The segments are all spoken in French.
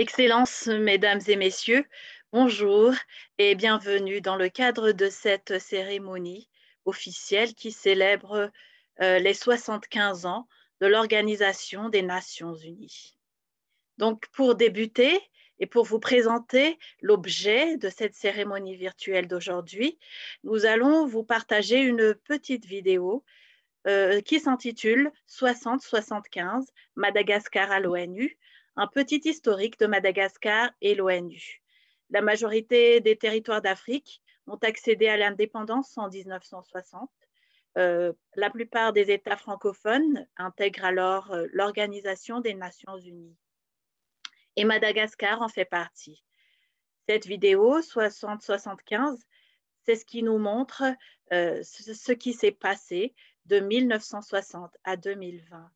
Excellences, mesdames et messieurs, bonjour et bienvenue dans le cadre de cette cérémonie officielle qui célèbre les 75 ans de l'Organisation des Nations Unies. Donc, pour débuter et pour vous présenter l'objet de cette cérémonie virtuelle d'aujourd'hui, nous allons vous partager une petite vidéo qui s'intitule 60-75, Madagascar à l'ONU, un petit historique de Madagascar et l'ONU. La majorité des territoires d'Afrique ont accédé à l'indépendance en 1960. La plupart des États francophones intègrent alors l'Organisation des Nations Unies. Et Madagascar en fait partie. Cette vidéo 60-75, c'est ce qui nous montre ce qui s'est passé de 1960 à 2020.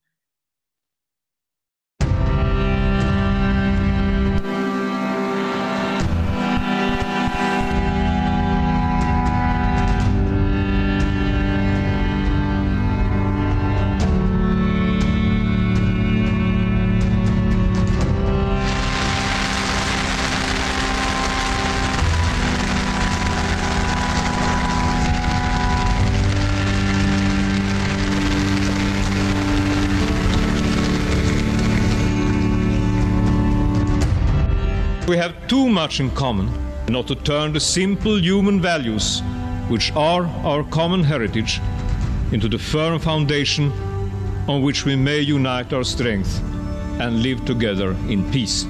We have too much in common not to turn the simple human values, which are our common heritage, into the firm foundation on which we may unite our strength and live together in peace.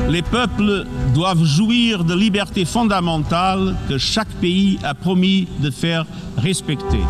Les peuples doivent jouir de libertés fondamentales que chaque pays a promis de faire respecter.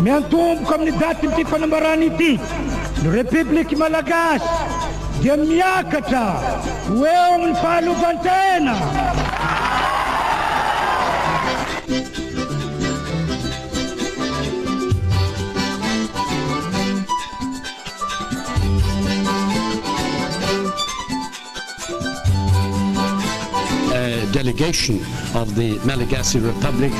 Miantombo comme ny daty ty fanambarany ity ny République Malagasy dia miakatra ho eo amin'ny fahaleovantena. A delegation of the Malagasy Republic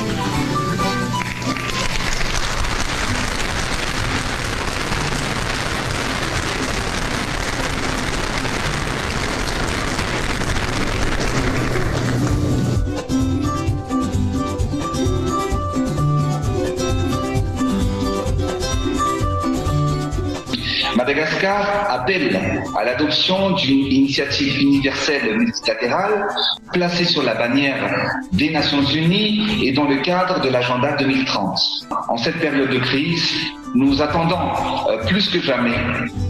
Madagascar appelle à l'adoption d'une initiative universelle multilatérale placée sur la bannière des Nations Unies et dans le cadre de l'agenda 2030. En cette période de crise, nous attendons plus que jamais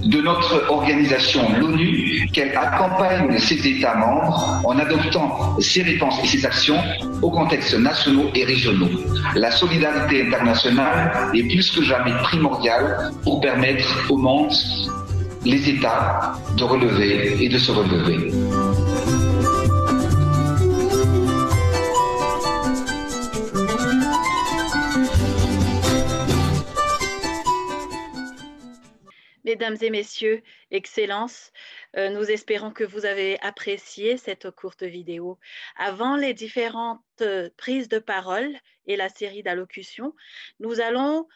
de notre organisation, l'ONU, qu'elle accompagne ses États membres en adoptant ses réponses et ses actions aux contextes nationaux et régionaux. La solidarité internationale est plus que jamais primordiale pour permettre au monde, les États, de relever et de se relever. Mesdames et messieurs, Excellences, nous espérons que vous avez apprécié cette courte vidéo. Avant les différentes prises de parole et la série d'allocutions, nous allons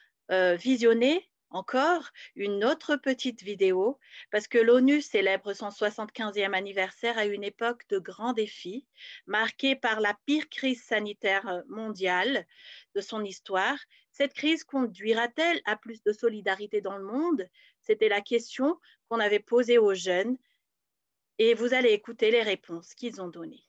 visionner encore une autre petite vidéo parce que l'ONU célèbre son 75e anniversaire à une époque de grands défis, marquée par la pire crise sanitaire mondiale de son histoire. Cette crise conduira-t-elle à plus de solidarité dans le monde? C'était la question qu'on avait posée aux jeunes et vous allez écouter les réponses qu'ils ont données.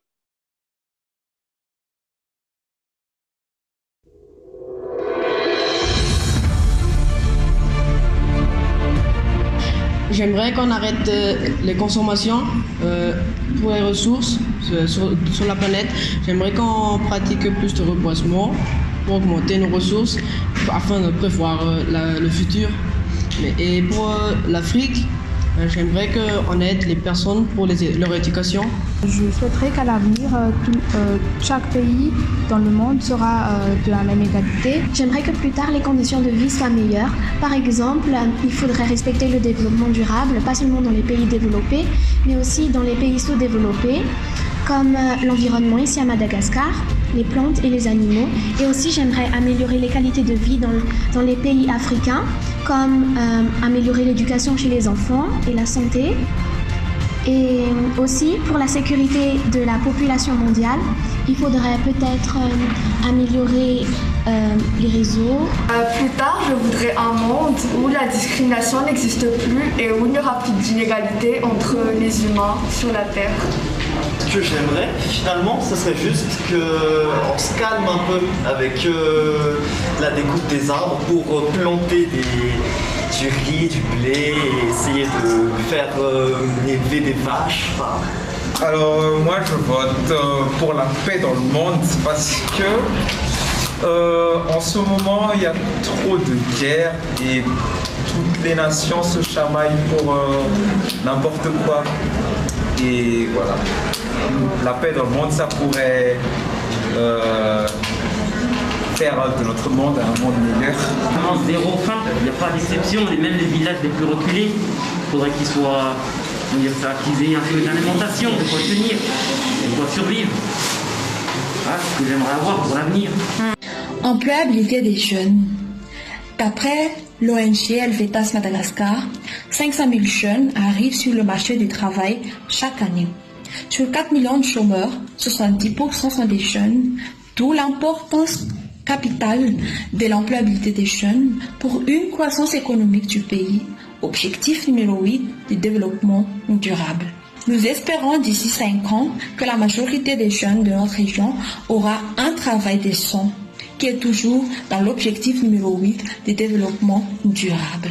J'aimerais qu'on arrête les consommations pour les ressources sur la planète. J'aimerais qu'on pratique plus de reboisement pour augmenter nos ressources afin de prévoir le futur. Et pour l'Afrique, J'aimerais qu'on aide les personnes pour leur éducation. Je souhaiterais qu'à l'avenir, chaque pays dans le monde sera de la même égalité. J'aimerais que plus tard, les conditions de vie soient meilleures. Par exemple, il faudrait respecter le développement durable, pas seulement dans les pays développés, mais aussi dans les pays sous-développés, comme l'environnement ici à Madagascar, les plantes et les animaux. Et aussi, j'aimerais améliorer les qualités de vie dans les pays africains, comme améliorer l'éducation chez les enfants et la santé. Et aussi, pour la sécurité de la population mondiale, il faudrait peut-être améliorer les réseaux. Plus tard, je voudrais un monde où la discrimination n'existe plus et où il n'y aura plus d'inégalité entre les humains sur la Terre. Ce que j'aimerais, finalement, ce serait juste qu'on se calme un peu avec la découpe des arbres pour planter du riz, du blé et essayer de faire élever des vaches. Alors moi je vote pour la paix dans le monde parce que en ce moment il y a trop de guerres et toutes les nations se chamaillent pour n'importe quoi. Et voilà, la paix dans le monde, ça pourrait faire de notre monde un monde meilleur. Zéro faim, il n'y a pas d'exception, même les villages les plus reculés, il faudrait qu'ils soient, qu'ils aient un peu d'alimentation, de quoi tenir, de quoi survivre. Voilà ce que j'aimerais avoir pour l'avenir. Employabilité des jeunes. D'après l'ONG Helvetas Madagascar, 500 000 jeunes arrivent sur le marché du travail chaque année. Sur 4 millions de chômeurs, 70% sont des jeunes, d'où l'importance capitale de l'employabilité des jeunes pour une croissance économique du pays, objectif numéro 8 du développement durable. Nous espérons d'ici 5 ans que la majorité des jeunes de notre région aura un travail décent, qui est toujours dans l'objectif numéro 8 du développement durable.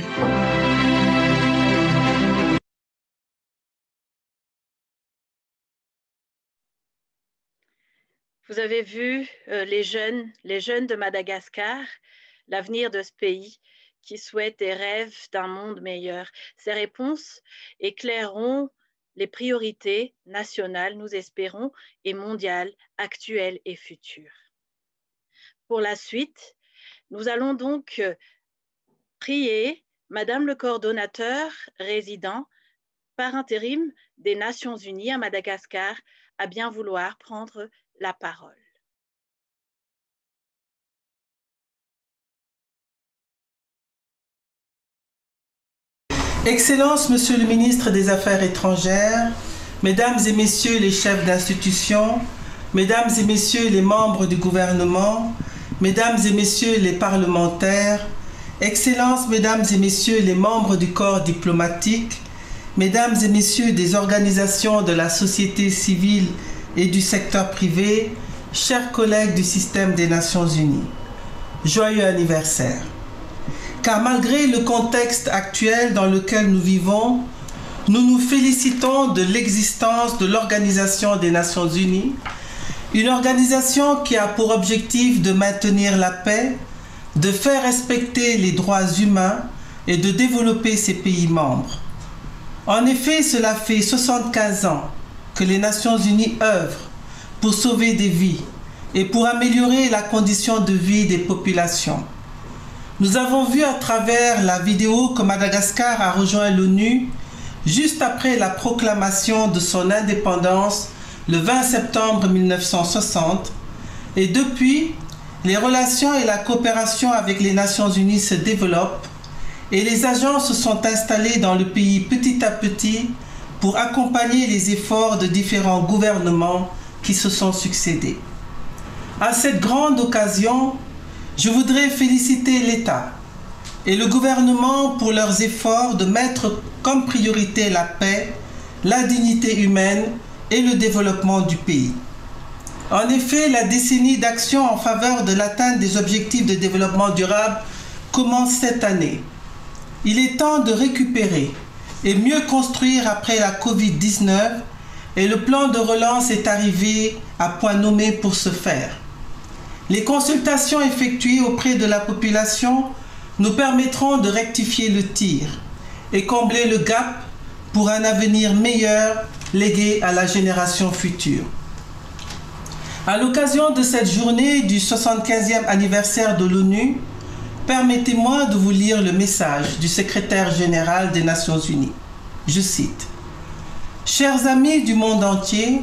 Vous avez vu les jeunes de Madagascar, l'avenir de ce pays qui souhaite et rêve d'un monde meilleur. Ces réponses éclaireront les priorités nationales, nous espérons, et mondiales, actuelles et futures. Pour la suite, nous allons donc prier Madame le coordonnateur résident par intérim des Nations Unies à Madagascar à bien vouloir prendre la parole. Excellences, Monsieur le ministre des Affaires étrangères, Mesdames et Messieurs les chefs d'institution, Mesdames et Messieurs les membres du gouvernement, Mesdames et Messieurs les parlementaires, Excellences, Mesdames et Messieurs les membres du corps diplomatique, Mesdames et Messieurs des organisations de la société civile et du secteur privé, chers collègues du système des Nations Unies, joyeux anniversaire. Car malgré le contexte actuel dans lequel nous vivons, nous nous félicitons de l'existence de l'Organisation des Nations Unies, une organisation qui a pour objectif de maintenir la paix, de faire respecter les droits humains et de développer ses pays membres. En effet, cela fait 75 ans que les Nations Unies œuvrent pour sauver des vies et pour améliorer la condition de vie des populations. Nous avons vu à travers la vidéo que Madagascar a rejoint l'ONU juste après la proclamation de son indépendance le 20 septembre 1960 et depuis, les relations et la coopération avec les Nations Unies se développent et les agences se sont installées dans le pays petit à petit pour accompagner les efforts de différents gouvernements qui se sont succédés. À cette grande occasion, je voudrais féliciter l'État et le gouvernement pour leurs efforts de mettre comme priorité la paix, la dignité humaine et le développement du pays. En effet, la décennie d'action en faveur de l'atteinte des objectifs de développement durable commence cette année. Il est temps de récupérer et mieux construire après la Covid-19 et le plan de relance est arrivé à point nommé pour ce faire. Les consultations effectuées auprès de la population nous permettront de rectifier le tir et combler le gap pour un avenir meilleur légué à la génération future. À l'occasion de cette journée du 75e anniversaire de l'ONU, permettez-moi de vous lire le message du secrétaire général des Nations Unies. Je cite: « Chers amis du monde entier,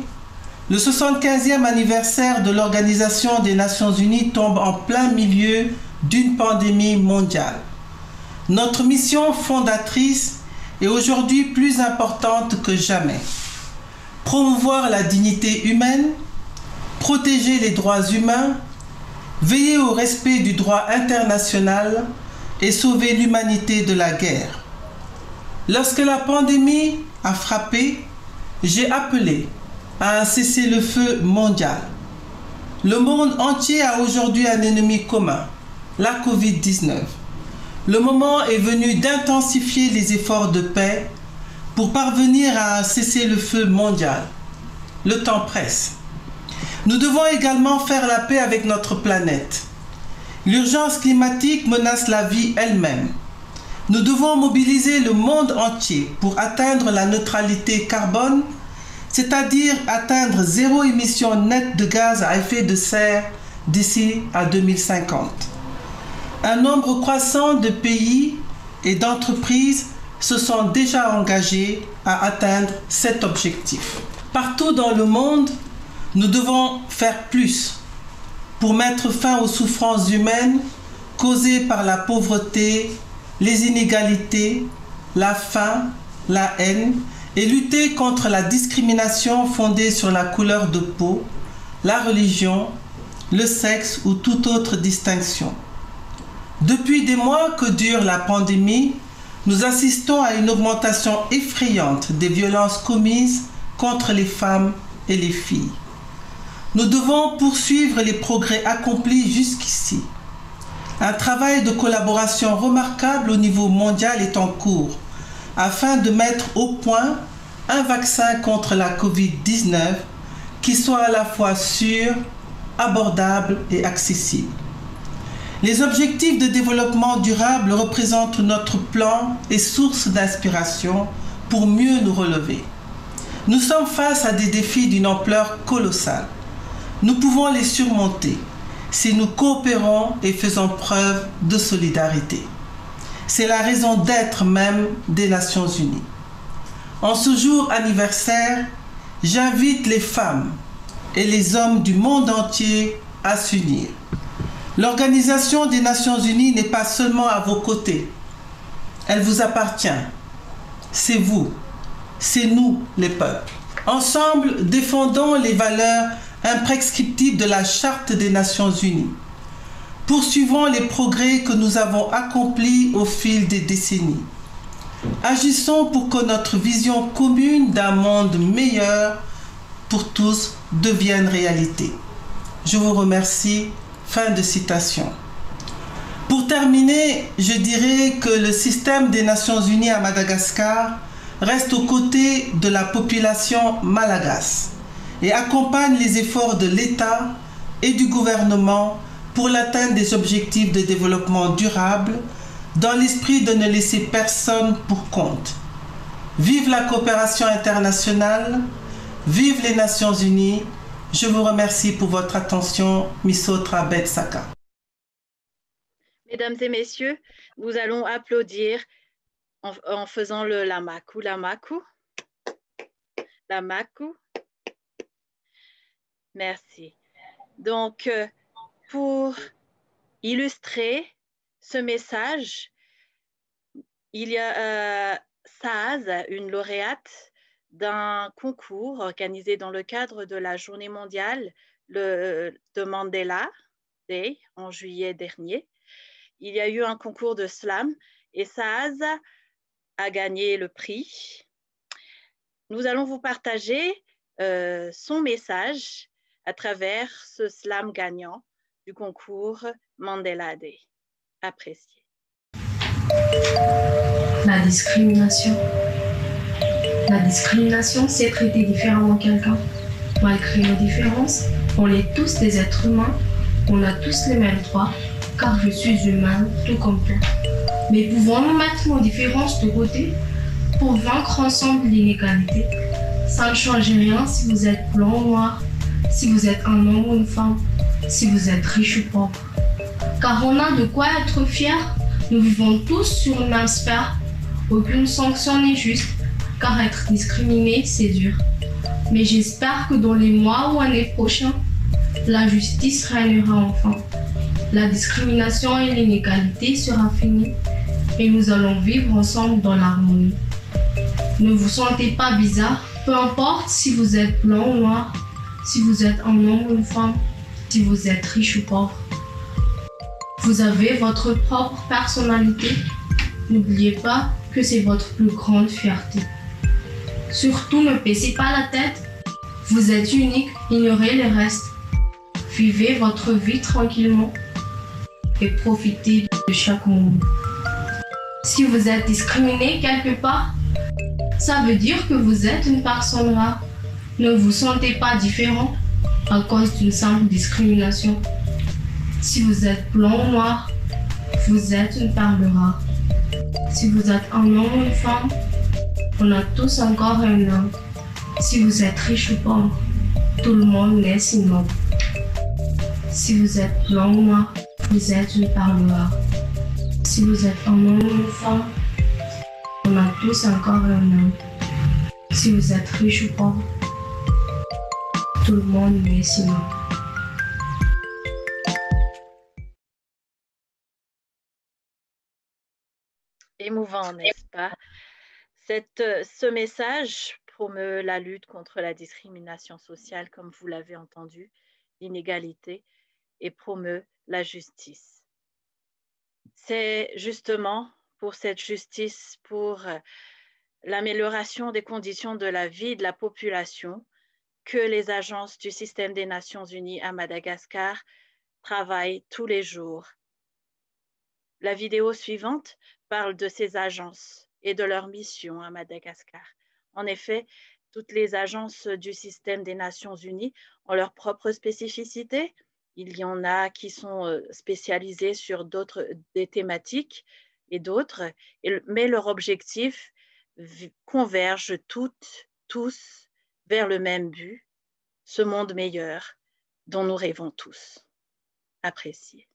le 75e anniversaire de l'Organisation des Nations Unies tombe en plein milieu d'une pandémie mondiale. Notre mission fondatrice est aujourd'hui plus importante que jamais. Promouvoir la dignité humaine, protéger les droits humains, veiller au respect du droit international et sauver l'humanité de la guerre. Lorsque la pandémie a frappé, j'ai appelé à un cessez-le-feu mondial. Le monde entier a aujourd'hui un ennemi commun, la Covid-19. Le moment est venu d'intensifier les efforts de paix pour parvenir à un cessez-le-feu mondial. Le temps presse. Nous devons également faire la paix avec notre planète. L'urgence climatique menace la vie elle-même. Nous devons mobiliser le monde entier pour atteindre la neutralité carbone, c'est-à-dire atteindre zéro émission nette de gaz à effet de serre d'ici à 2050. Un nombre croissant de pays et d'entreprises se sont déjà engagés à atteindre cet objectif. Partout dans le monde, nous devons faire plus pour mettre fin aux souffrances humaines causées par la pauvreté, les inégalités, la faim, la haine et lutter contre la discrimination fondée sur la couleur de peau, la religion, le sexe ou toute autre distinction. Depuis des mois que dure la pandémie, nous assistons à une augmentation effrayante des violences commises contre les femmes et les filles. Nous devons poursuivre les progrès accomplis jusqu'ici. Un travail de collaboration remarquable au niveau mondial est en cours afin de mettre au point un vaccin contre la Covid-19 qui soit à la fois sûr, abordable et accessible. Les objectifs de développement durable représentent notre plan et source d'inspiration pour mieux nous relever. Nous sommes face à des défis d'une ampleur colossale. Nous pouvons les surmonter si nous coopérons et faisons preuve de solidarité. C'est la raison d'être même des Nations Unies. En ce jour anniversaire, j'invite les femmes et les hommes du monde entier à s'unir. L'Organisation des Nations Unies n'est pas seulement à vos côtés. Elle vous appartient. C'est vous. C'est nous, les peuples. Ensemble, défendons les valeurs imprescriptibles de la Charte des Nations Unies. Poursuivons les progrès que nous avons accomplis au fil des décennies. Agissons pour que notre vision commune d'un monde meilleur pour tous devienne réalité. Je vous remercie. Fin de citation. Pour terminer, je dirais que le système des Nations Unies à Madagascar reste aux côtés de la population malagasse et accompagne les efforts de l'État et du gouvernement pour l'atteinte des objectifs de développement durable dans l'esprit de ne laisser personne pour compte. Vive la coopération internationale, vive les Nations Unies. Je vous remercie pour votre attention. Misotra Betsaka. Mesdames et messieurs, nous allons applaudir en faisant le lamaku. Lamaku. Lamaku. Merci. Donc, pour illustrer ce message, il y a Saz, une lauréate d'un concours organisé dans le cadre de la journée mondiale de Mandela Day en juillet dernier. Il y a eu un concours de slam et Saz a gagné le prix. Nous allons vous partager son message à travers ce slam gagnant du concours Mandela Day. Appréciez. La discrimination. La discrimination, c'est traiter différemment quelqu'un. Malgré nos différences, on est tous des êtres humains, on a tous les mêmes droits, car je suis humain tout comme toi. Mais pouvons-nous mettre nos différences de côté pour vaincre ensemble l'inégalité. Ça ne change rien si vous êtes blanc ou noir, si vous êtes un homme ou une femme, si vous êtes riche ou pauvre. Car on a de quoi être fier, nous vivons tous sur une même sphère. Aucune sanction n'est juste, car être discriminé, c'est dur. Mais j'espère que dans les mois ou années prochains, la justice régnera enfin. La discrimination et l'inégalité sera finie et nous allons vivre ensemble dans l'harmonie. Ne vous sentez pas bizarre, peu importe si vous êtes blanc ou noir, si vous êtes un homme ou une femme, si vous êtes riche ou pauvre. Vous avez votre propre personnalité. N'oubliez pas que c'est votre plus grande fierté. Surtout ne baissez pas la tête. Vous êtes unique, ignorez les restes. Vivez votre vie tranquillement et profitez de chaque moment. Si vous êtes discriminé quelque part, ça veut dire que vous êtes une personne rare. Ne vous sentez pas différent à cause d'une simple discrimination. Si vous êtes blanc ou noir, vous êtes une perle rare. Si vous êtes un homme ou une femme, on a tous encore un homme. Si vous êtes riche ou pauvre, tout le monde naît si noble. Si vous êtes blanc ou noir, vous êtes une perle rare. Si vous êtes un homme ou une femme, on a tous encore un homme. Si vous êtes riche ou pauvre, tout le monde naît si noble. Émouvant, n'est-ce pas? Ce message promeut la lutte contre la discrimination sociale, comme vous l'avez entendu, l'inégalité, et promeut la justice. C'est justement pour cette justice, pour l'amélioration des conditions de la vie de la population, que les agences du système des Nations Unies à Madagascar travaillent tous les jours. La vidéo suivante parle de ces agences et de leur mission à Madagascar. En effet, toutes les agences du système des Nations Unies ont leurs propres spécificités. Il y en a qui sont spécialisées sur des thématiques et d'autres, mais leur objectif converge tous vers le même but, ce monde meilleur dont nous rêvons tous. Appréciez.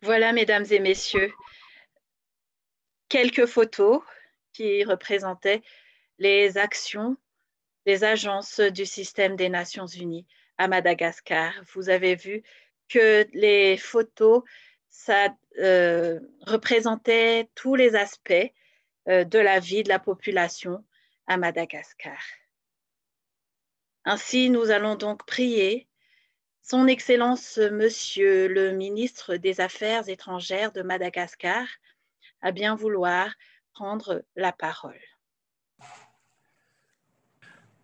Voilà, mesdames et messieurs, quelques photos qui représentaient les actions des agences du système des Nations Unies à Madagascar. Vous avez vu que les photos, ça représentait tous les aspects de la vie de la population à Madagascar. Ainsi, nous allons donc prier Son Excellence, Monsieur le ministre des Affaires étrangères de Madagascar, à bien vouloir prendre la parole.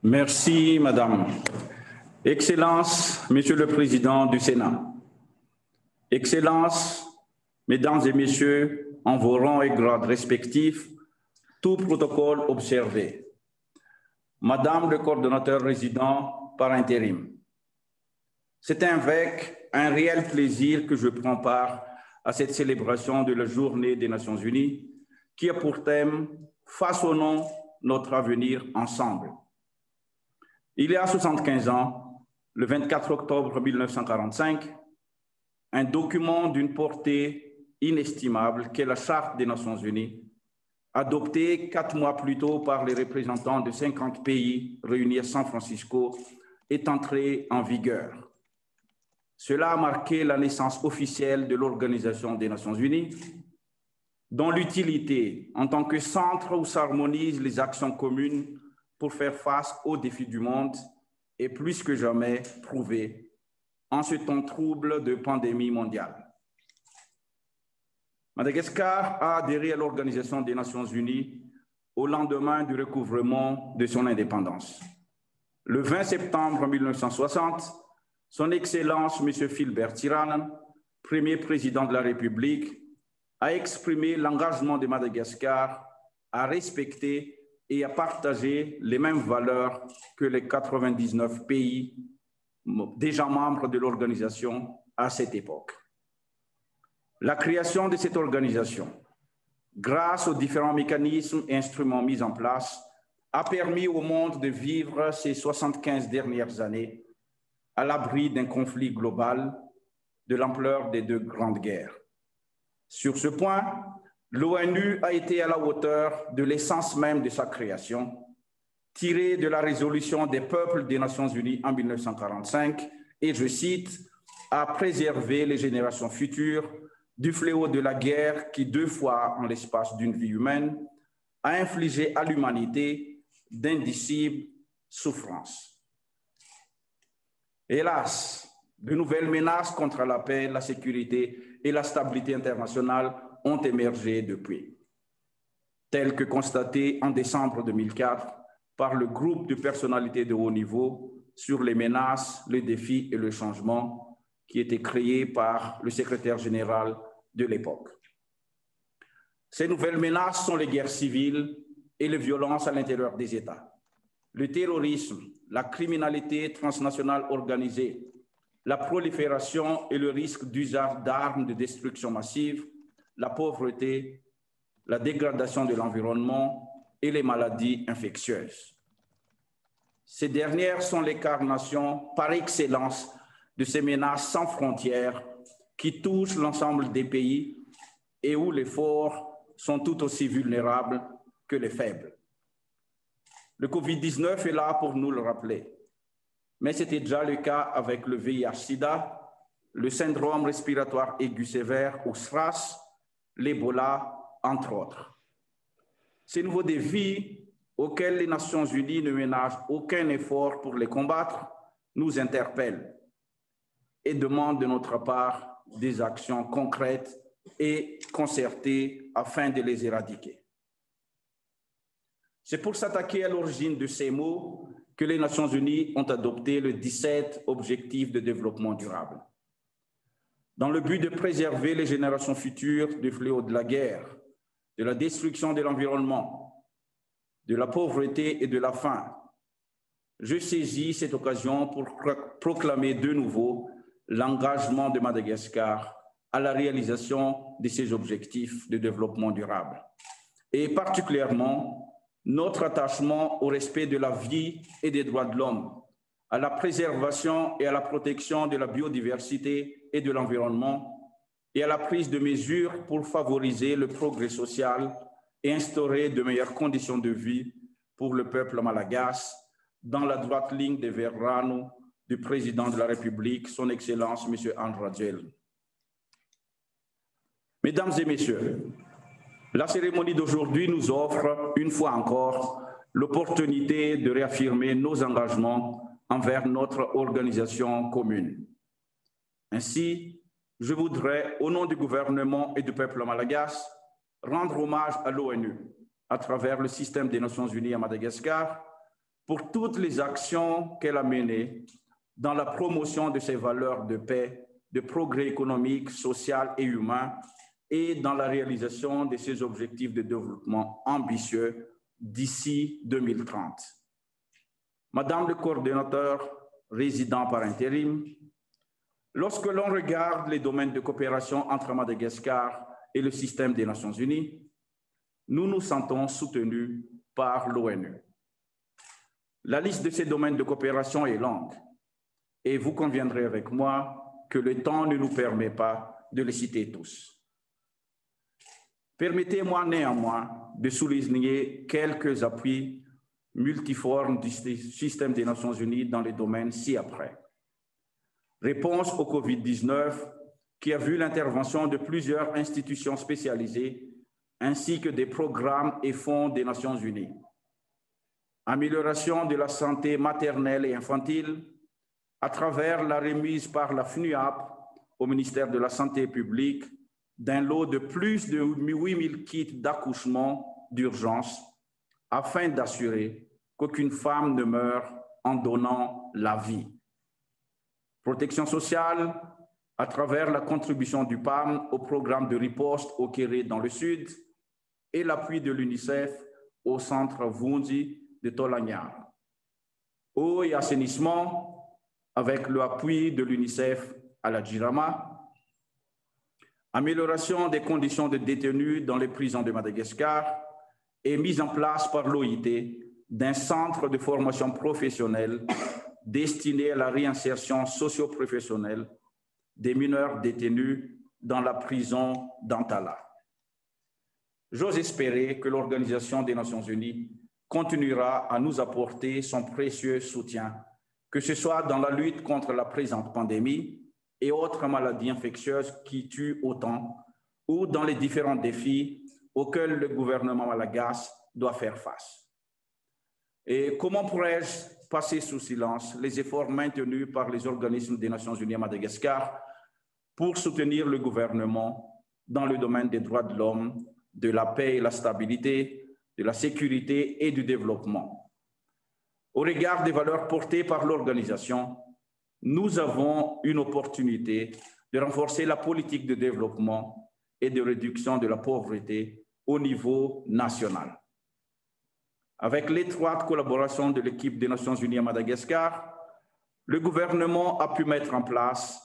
Merci, Madame. Excellence, Monsieur le Président du Sénat. Excellence, Mesdames et Messieurs, en vos rangs et grades respectifs, tout protocole observé. Madame le coordonnateur résident par intérim. C'est avec un réel plaisir que je prends part à cette célébration de la Journée des Nations Unies qui a pour thème « Façonnons notre avenir ensemble ». Il y a 75 ans, le 24 octobre 1945, un document d'une portée inestimable qu'est la Charte des Nations Unies, adoptée 4 mois plus tôt par les représentants de 50 pays réunis à San Francisco, est entré en vigueur. Cela a marqué la naissance officielle de l'Organisation des Nations Unies, dont l'utilité en tant que centre où s'harmonisent les actions communes pour faire face aux défis du monde est plus que jamais prouvée en ce temps trouble de pandémie mondiale. Madagascar a adhéré à l'Organisation des Nations Unies au lendemain du recouvrement de son indépendance. Le 20 septembre 1960, Son Excellence M. Philbert Tsiranana, premier président de la République, a exprimé l'engagement de Madagascar à respecter et à partager les mêmes valeurs que les 99 pays déjà membres de l'organisation à cette époque. La création de cette organisation, grâce aux différents mécanismes et instruments mis en place, a permis au monde de vivre ces 75 dernières années à l'abri d'un conflit global de l'ampleur des 2 grandes guerres. Sur ce point, l'ONU a été à la hauteur de l'essence même de sa création, tirée de la résolution des peuples des Nations Unies en 1945, et je cite, « à préserver les générations futures du fléau de la guerre qui 2 fois en l'espace d'une vie humaine a infligé à l'humanité d'indicibles souffrances. » Hélas, de nouvelles menaces contre la paix, la sécurité et la stabilité internationale ont émergé depuis, telles que constatées en décembre 2004 par le groupe de personnalités de haut niveau sur les menaces, les défis et le changement qui était créé par le secrétaire général de l'époque. Ces nouvelles menaces sont les guerres civiles et les violences à l'intérieur des États, le terrorisme, la criminalité transnationale organisée, la prolifération et le risque d'usage d'armes de destruction massive, la pauvreté, la dégradation de l'environnement et les maladies infectieuses. Ces dernières sont l'incarnation par excellence de ces menaces sans frontières qui touchent l'ensemble des pays et où les forts sont tout aussi vulnérables que les faibles. Le Covid-19 est là pour nous le rappeler, mais c'était déjà le cas avec le VIH-Sida, le syndrome respiratoire aigu sévère ou SRAS, l'Ebola, entre autres. Ces nouveaux défis auxquels les Nations Unies ne ménagent aucun effort pour les combattre nous interpellent et demandent de notre part des actions concrètes et concertées afin de les éradiquer. C'est pour s'attaquer à l'origine de ces maux que les Nations Unies ont adopté le 17 Objectifs de développement durable. Dans le but de préserver les générations futures du fléau de la guerre, de la destruction de l'environnement, de la pauvreté et de la faim, je saisis cette occasion pour proclamer de nouveau l'engagement de Madagascar à la réalisation de ces objectifs de développement durable, et particulièrement notre attachement au respect de la vie et des droits de l'homme, à la préservation et à la protection de la biodiversité et de l'environnement, et à la prise de mesures pour favoriser le progrès social et instaurer de meilleures conditions de vie pour le peuple malagasy, dans la droite ligne des Verrano du président de la République, son Excellence, M. Andry Rajoelina. Mesdames et Messieurs, la cérémonie d'aujourd'hui nous offre, une fois encore, l'opportunité de réaffirmer nos engagements envers notre organisation commune. Ainsi, je voudrais, au nom du gouvernement et du peuple malagasy, rendre hommage à l'ONU à travers le système des Nations Unies à Madagascar pour toutes les actions qu'elle a menées dans la promotion de ses valeurs de paix, de progrès économique, social et humain, et dans la réalisation de ses objectifs de développement ambitieux d'ici 2030. Madame le coordonnateur résident par intérim, lorsque l'on regarde les domaines de coopération entre Madagascar et le système des Nations Unies, nous nous sentons soutenus par l'ONU. La liste de ces domaines de coopération est longue et vous conviendrez avec moi que le temps ne nous permet pas de les citer tous. Permettez-moi néanmoins de souligner quelques appuis multiformes du système des Nations Unies dans les domaines ci-après. Réponse au Covid-19, qui a vu l'intervention de plusieurs institutions spécialisées ainsi que des programmes et fonds des Nations Unies. Amélioration de la santé maternelle et infantile à travers la remise par la FNUAP au ministère de la Santé publique d'un lot de plus de 8000 kits d'accouchement d'urgence afin d'assurer qu'aucune femme ne meure en donnant la vie. Protection sociale à travers la contribution du PAM au programme de riposte au Kéré dans le Sud et l'appui de l'UNICEF au centre Vundi de Tolagnar. Eau et assainissement avec l'appui de l'UNICEF à la Djirama. Amélioration des conditions de détenus dans les prisons de Madagascar et mise en place par l'OIT d'un centre de formation professionnelle destiné à la réinsertion socio-professionnelle des mineurs détenus dans la prison d'Antala. J'ose espérer que l'Organisation des Nations Unies continuera à nous apporter son précieux soutien, que ce soit dans la lutte contre la présente pandémie et autres maladies infectieuses qui tuent autant, ou dans les différents défis auxquels le gouvernement malagasy doit faire face. Et comment pourrais-je passer sous silence les efforts maintenus par les organismes des Nations Unies à Madagascar pour soutenir le gouvernement dans le domaine des droits de l'homme, de la paix et la stabilité, de la sécurité et du développement. Au regard des valeurs portées par l'organisation, nous avons une opportunité de renforcer la politique de développement et de réduction de la pauvreté au niveau national. Avec l'étroite collaboration de l'équipe des Nations Unies à Madagascar, le gouvernement a pu mettre en place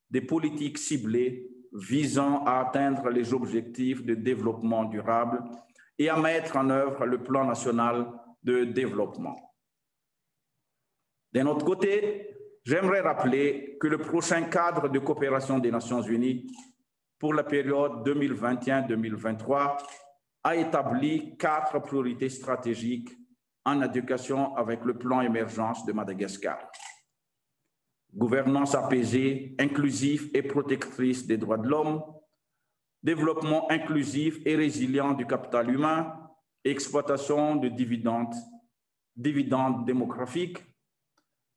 des politiques ciblées visant à atteindre les objectifs de développement durable et à mettre en œuvre le plan national de développement. D'un autre côté, j'aimerais rappeler que le prochain cadre de coopération des Nations Unies pour la période 2021-2023 a établi 4 priorités stratégiques en adéquation avec le plan émergence de Madagascar. Gouvernance apaisée, inclusive et protectrice des droits de l'homme, développement inclusif et résilient du capital humain, exploitation de dividendes démographiques,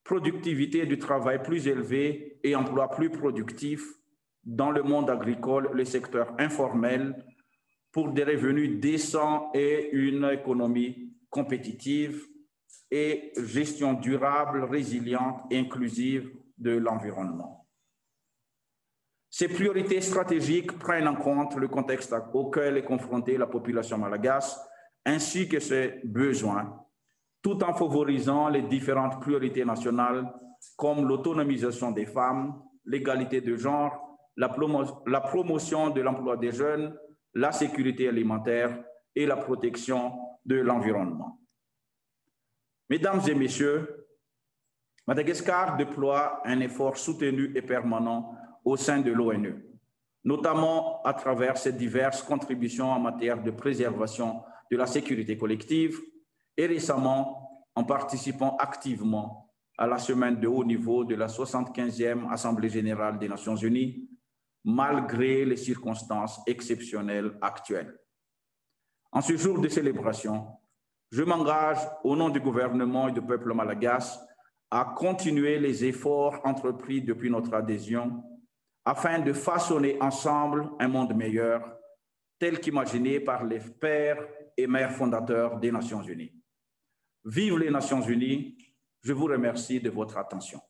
productivité du travail plus élevée et emploi plus productif dans le monde agricole, le secteur informel, pour des revenus décents et une économie compétitive et gestion durable, résiliente et inclusive de l'environnement. Ces priorités stratégiques prennent en compte le contexte auquel est confrontée la population malagasy ainsi que ses besoins, tout en favorisant les différentes priorités nationales comme l'autonomisation des femmes, l'égalité de genre, la promotion de l'emploi des jeunes, la sécurité alimentaire et la protection de l'environnement. Mesdames et messieurs, Madagascar déploie un effort soutenu et permanent au sein de l'ONU notamment à travers ses diverses contributions en matière de préservation de la sécurité collective et récemment en participant activement à la semaine de haut niveau de la 75e Assemblée générale des Nations unies, malgré les circonstances exceptionnelles actuelles. En ce jour de célébration, je m'engage au nom du gouvernement et du peuple malagasy à continuer les efforts entrepris depuis notre adhésion afin de façonner ensemble un monde meilleur, tel qu'imaginé par les pères et mères fondateurs des Nations unies. Vive les Nations unies! Je vous remercie de votre attention.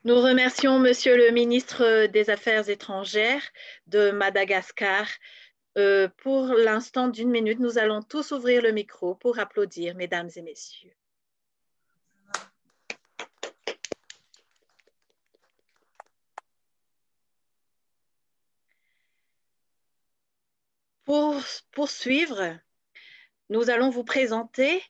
Nous remercions Monsieur le ministre des Affaires étrangères de Madagascar. Pour l'instant d'1 minute, nous allons tous ouvrir le micro pour applaudir, mesdames et messieurs. Pour poursuivre, nous allons vous présenter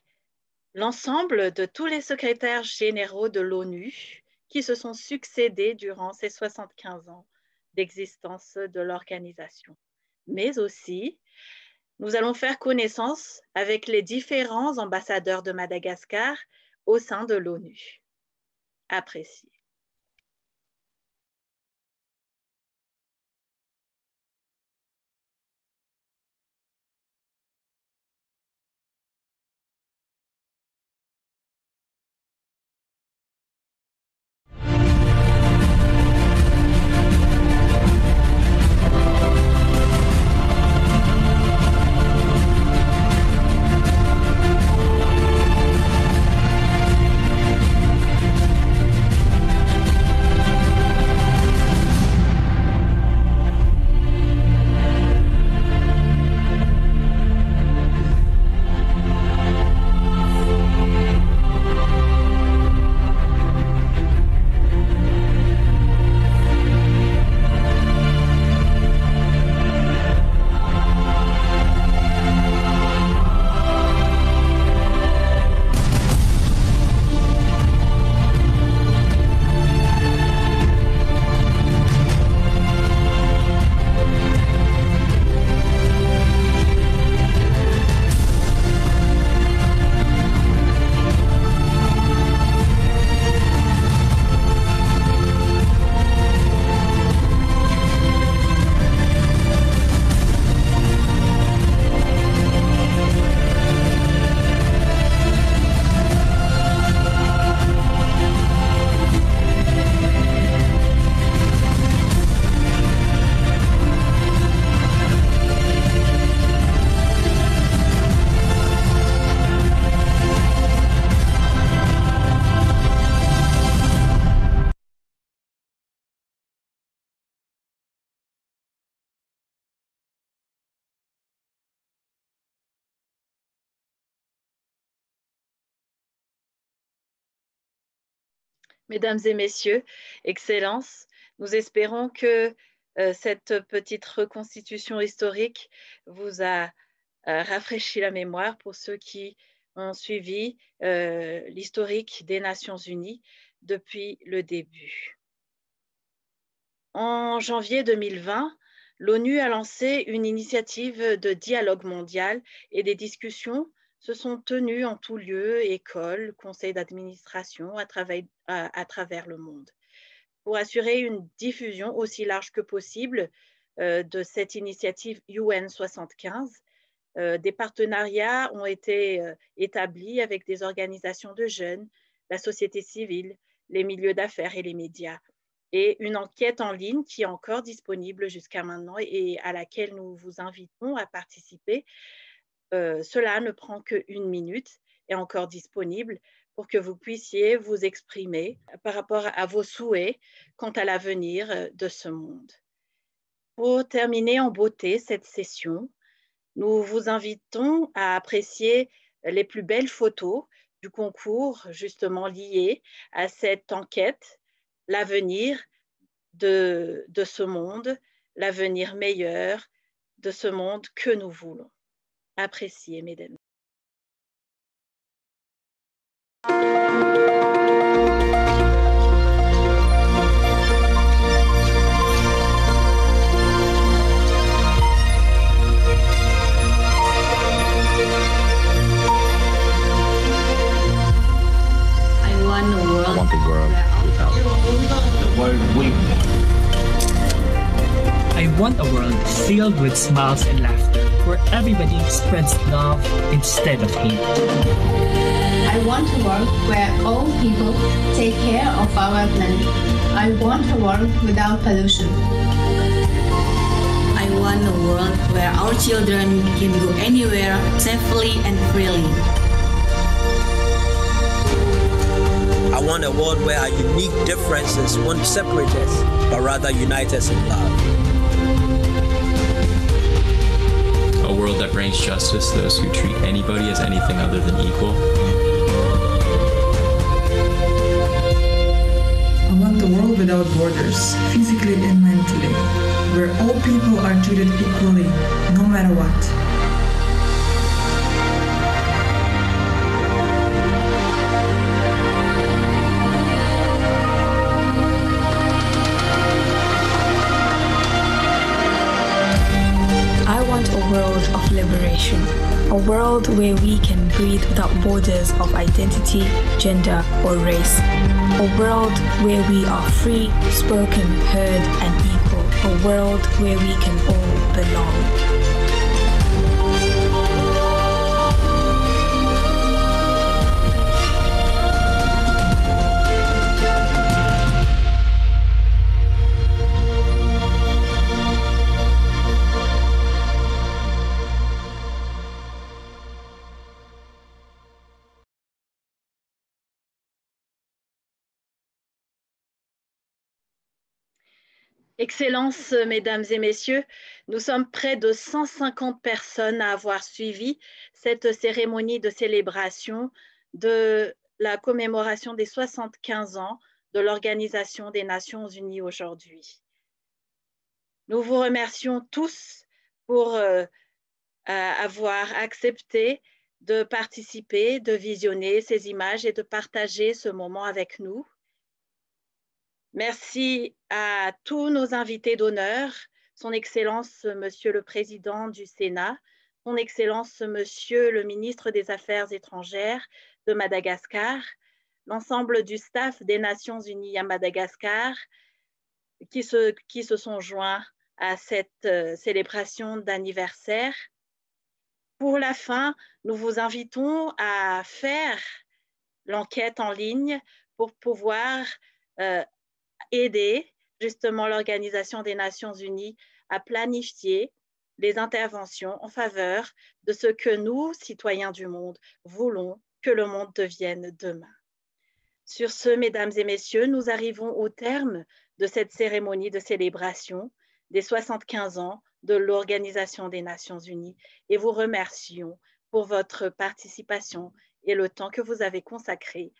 l'ensemble de tous les secrétaires généraux de l'ONU qui se sont succédés durant ces 75 ans d'existence de l'organisation. Mais aussi, nous allons faire connaissance avec les différents ambassadeurs de Madagascar au sein de l'ONU. Apprécié. Mesdames et messieurs, Excellences, nous espérons que cette petite reconstitution historique vous a rafraîchi la mémoire pour ceux qui ont suivi l'historique des Nations unies depuis le début. En janvier 2020, l'ONU a lancé une initiative de dialogue mondial et des discussions se sont tenues en tout lieu, écoles, conseils d'administration à travers le monde, pour assurer une diffusion aussi large que possible de cette initiative UN 75. Des partenariats ont été établis avec des organisations de jeunes, la société civile, les milieux d'affaires et les médias, et une enquête en ligne qui est encore disponible jusqu'à maintenant et à laquelle nous vous invitons à participer. Cela ne prend qu'1 minute, est encore disponible pour que vous puissiez vous exprimer par rapport à vos souhaits quant à l'avenir de ce monde. Pour terminer en beauté cette session, nous vous invitons à apprécier les plus belles photos du concours justement liées à cette enquête, l'avenir de ce monde, l'avenir meilleur de ce monde que nous voulons. Appréciez, mesdames. want a world filled with smiles and laughter, where everybody spreads love instead of hate. I want a world where all people take care of our planet. I want a world without pollution. I want a world where our children can go anywhere safely and freely. I want a world where our unique differences won't separate us, but rather unite us in love. A world that brings justice to those who treat anybody as anything other than equal. I want a world without borders, physically and mentally, where all people are treated equally, no matter what. I want a world of liberation, a world where we can breathe without borders of identity, gender, or race, a world where we are free, spoken, heard, and equal, a world where we can all belong. Excellences, Mesdames et Messieurs, nous sommes près de 150 personnes à avoir suivi cette cérémonie de célébration de la commémoration des 75 ans de l'Organisation des Nations Unies aujourd'hui. Nous vous remercions tous pour avoir accepté de participer, de visionner ces images et de partager ce moment avec nous. Merci à tous nos invités d'honneur, Son Excellence Monsieur le Président du Sénat, Son Excellence Monsieur le Ministre des Affaires étrangères de Madagascar, l'ensemble du staff des Nations Unies à Madagascar qui se sont joints à cette célébration d'anniversaire. Pour la fin, nous vous invitons à faire l'enquête en ligne pour pouvoir aider justement l'Organisation des Nations Unies à planifier les interventions en faveur de ce que nous, citoyens du monde, voulons que le monde devienne demain. Sur ce, Mesdames et Messieurs, nous arrivons au terme de cette cérémonie de célébration des 75 ans de l'Organisation des Nations Unies et vous remercions pour votre participation et le temps que vous avez consacré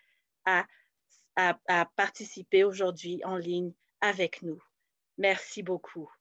à participer aujourd'hui en ligne avec nous. Merci beaucoup.